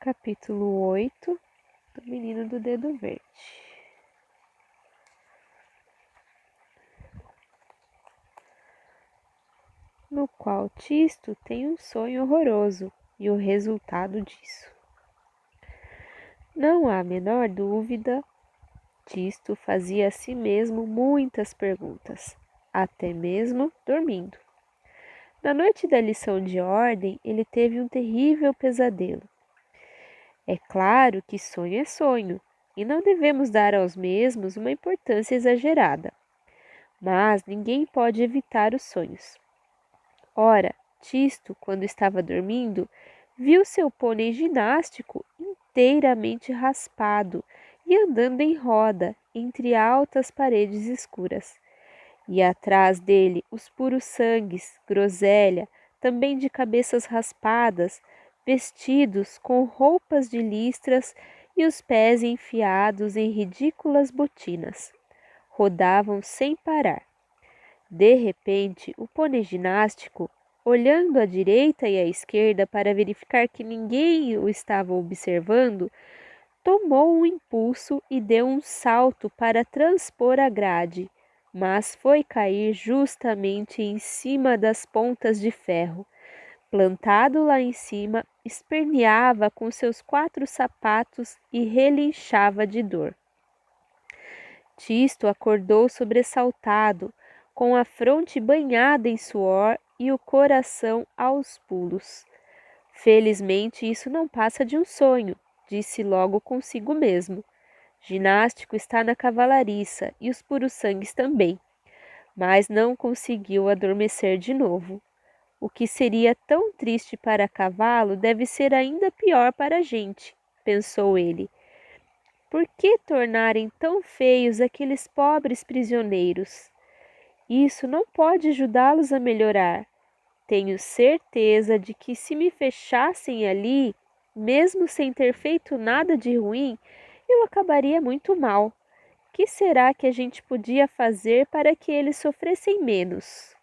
capítulo 8 do Menino do Dedo Verde. No qual Tisto tem um sonho horroroso e o resultado disso. Não há a menor dúvida, Tisto fazia a si mesmo muitas perguntas, até mesmo dormindo. Na noite da lição de ordem, ele teve um terrível pesadelo. É claro que sonho é sonho, e não devemos dar aos mesmos uma importância exagerada. Mas ninguém pode evitar os sonhos. Ora, Tisto, quando estava dormindo, viu seu pônei ginástico inteiramente raspado e andando em roda entre altas paredes escuras. E atrás dele os puros sangues, groselha, também de cabeças raspadas, vestidos com roupas de listras e os pés enfiados em ridículas botinas. Rodavam sem parar. De repente, o pônei ginástico, olhando à direita e à esquerda para verificar que ninguém o estava observando, tomou um impulso e deu um salto para transpor a grade, mas foi cair justamente em cima das pontas de ferro. Plantado lá em cima, esperneava com seus 4 sapatos e relinchava de dor. Tisto acordou sobressaltado, com a fronte banhada em suor e o coração aos pulos. Felizmente isso não passa de um sonho, disse logo consigo mesmo. Ginástico está na cavalariça e os puros sangues também. Mas não conseguiu adormecer de novo. O que seria tão triste para cavalo deve ser ainda pior para a gente, pensou ele. Por que tornarem tão feios aqueles pobres prisioneiros? Isso não pode ajudá-los a melhorar. Tenho certeza de que se me fechassem ali, mesmo sem ter feito nada de ruim, eu acabaria muito mal. Que será que a gente podia fazer para que eles sofressem menos?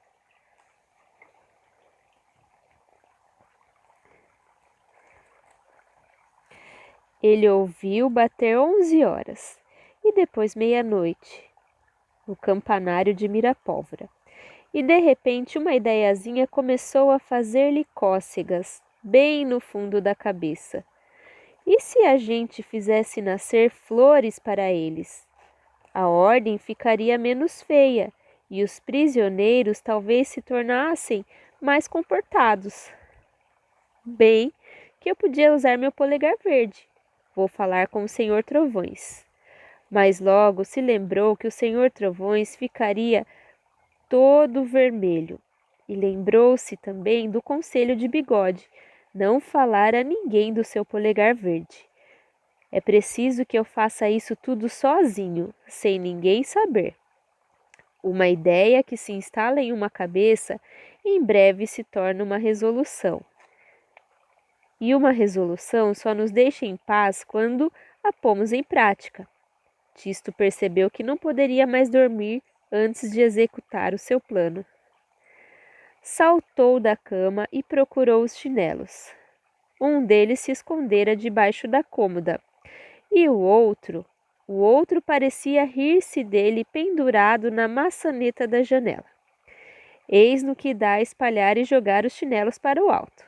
Ele ouviu bater 11 horas e depois meia-noite, no campanário de Mirapólvora. E de repente uma ideiazinha começou a fazer-lhe cócegas, bem no fundo da cabeça. E se a gente fizesse nascer flores para eles? A ordem ficaria menos feia e os prisioneiros talvez se tornassem mais comportados. Bem, que eu podia usar meu polegar verde. Vou falar com o Senhor Trovões. Mas logo se lembrou que o Senhor Trovões ficaria todo vermelho. E lembrou-se também do conselho de Bigode, não falar a ninguém do seu polegar verde. É preciso que eu faça isso tudo sozinho, sem ninguém saber. Uma ideia que se instala em uma cabeça, em breve se torna uma resolução. E uma resolução só nos deixa em paz quando a pomos em prática. Tisto percebeu que não poderia mais dormir antes de executar o seu plano. Saltou da cama e procurou os chinelos. Um deles se escondera debaixo da cômoda, e o outro parecia rir-se dele pendurado na maçaneta da janela. Eis no que dá a espalhar e jogar os chinelos para o alto.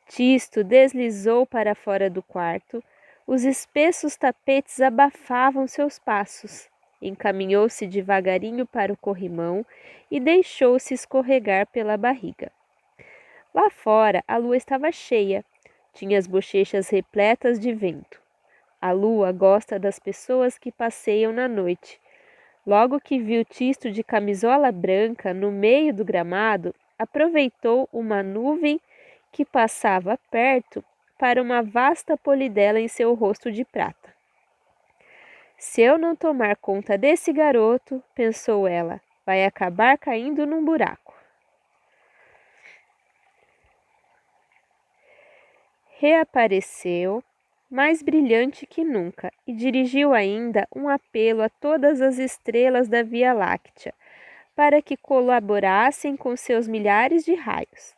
Tisto deslizou para fora do quarto, os espessos tapetes abafavam seus passos. Encaminhou-se devagarinho para o corrimão e deixou-se escorregar pela barriga. Lá fora a lua estava cheia, tinha as bochechas repletas de vento. A lua gosta das pessoas que passeiam na noite. Logo que viu Tisto de camisola branca no meio do gramado, aproveitou uma nuvem que passava perto para uma vasta polidela em seu rosto de prata. Se eu não tomar conta desse garoto, pensou ela, vai acabar caindo num buraco. Reapareceu, mais brilhante que nunca, e dirigiu ainda um apelo a todas as estrelas da Via Láctea, para que colaborassem com seus milhares de raios.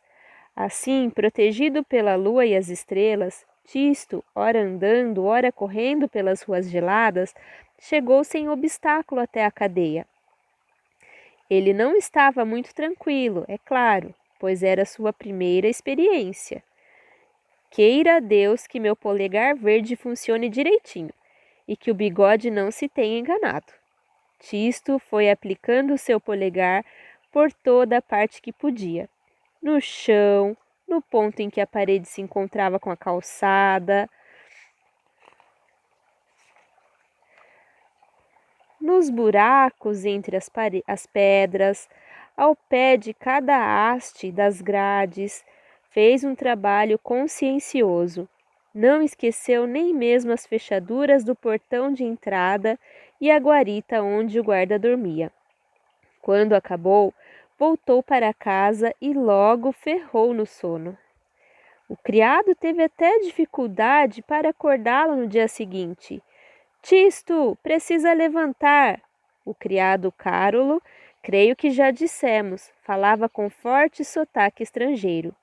Assim, protegido pela lua e as estrelas, Tisto, ora andando, ora correndo pelas ruas geladas, chegou sem obstáculo até a cadeia. Ele não estava muito tranquilo, é claro, pois era sua primeira experiência. Queira Deus que meu polegar verde funcione direitinho e que o bigode não se tenha enganado. Tisto foi aplicando seu polegar por toda a parte que podia. No chão, no ponto em que a parede se encontrava com a calçada, nos buracos entre as pedras, ao pé de cada haste das grades, fez um trabalho consciencioso. Não esqueceu nem mesmo as fechaduras do portão de entrada e a guarita onde o guarda dormia. Quando acabou, voltou para casa e logo ferrou no sono. O criado teve até dificuldade para acordá-lo no dia seguinte. Tisto, precisa levantar. O criado Cárulo, creio que já dissemos, falava com forte sotaque estrangeiro.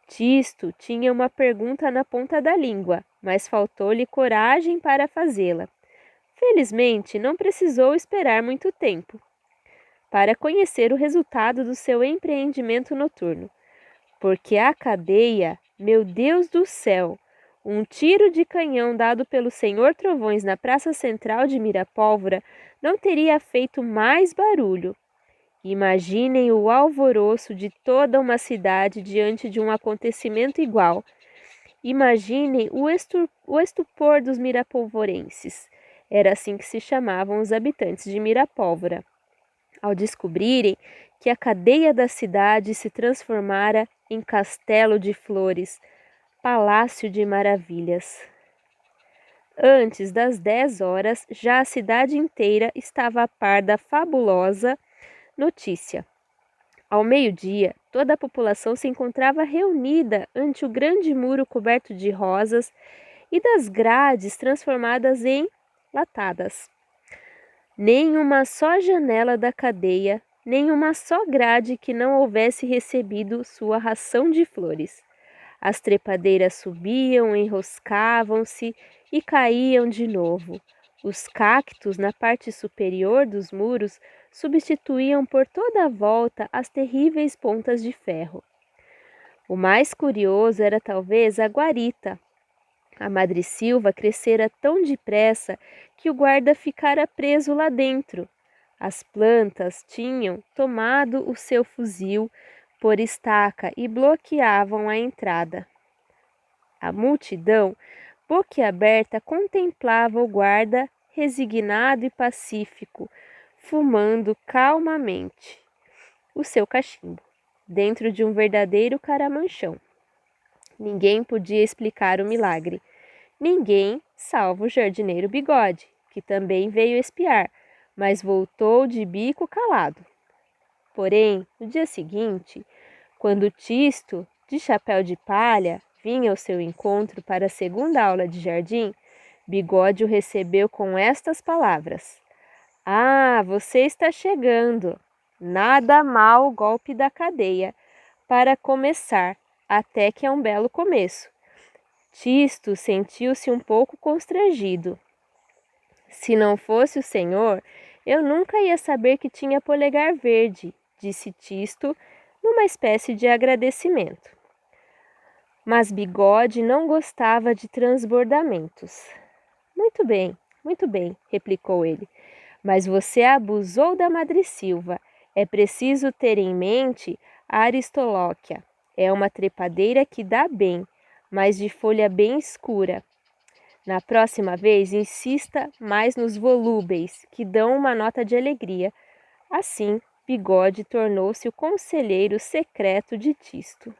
Tisto tinha uma pergunta na ponta da língua, mas faltou-lhe coragem para fazê-la. Felizmente, não precisou esperar muito tempo para conhecer o resultado do seu empreendimento noturno, porque a cadeia, meu Deus do céu, um tiro de canhão dado pelo senhor Trovões na praça central de Mirapólvora não teria feito mais barulho. Imaginem o alvoroço de toda uma cidade diante de um acontecimento igual. Imaginem o estupor dos mirapolvorenses. Era assim que se chamavam os habitantes de Mirapólvora, ao descobrirem que a cadeia da cidade se transformara em castelo de flores, palácio de maravilhas. Antes das 10 horas, já a cidade inteira estava a par da fabulosa notícia. Ao meio-dia, toda a população se encontrava reunida ante o grande muro coberto de rosas e das grades transformadas em latadas. Nem uma só janela da cadeia, nem uma só grade que não houvesse recebido sua ração de flores. As trepadeiras subiam, enroscavam-se e caíam de novo. Os cactos na parte superior dos muros substituíam por toda a volta as terríveis pontas de ferro. O mais curioso era talvez a guarita. A madressilva crescera tão depressa que o guarda ficara preso lá dentro. As plantas tinham tomado o seu fuzil por estaca e bloqueavam a entrada. A multidão, boquiaberta, contemplava o guarda resignado e pacífico, fumando calmamente o seu cachimbo, dentro de um verdadeiro caramanchão. Ninguém podia explicar o milagre. Ninguém, salvo o jardineiro Bigode, que também veio espiar, mas voltou de bico calado. Porém, no dia seguinte, quando Tisto, de chapéu de palha, vinha ao seu encontro para a segunda aula de jardim, Bigode o recebeu com estas palavras: "Ah, você está chegando! Nada mal o golpe da cadeia, para começar, até que é um belo começo." Tisto sentiu-se um pouco constrangido. "Se não fosse o senhor, eu nunca ia saber que tinha polegar verde", disse Tisto, numa espécie de agradecimento. Mas Bigode não gostava de transbordamentos. Muito bem", replicou ele. "Mas você abusou da madressilva. É preciso ter em mente a aristolóquia. É uma trepadeira que dá bem, mas de folha bem escura. Na próxima vez, insista mais nos volúveis, que dão uma nota de alegria." Assim, Bigode tornou-se o conselheiro secreto de Tisto.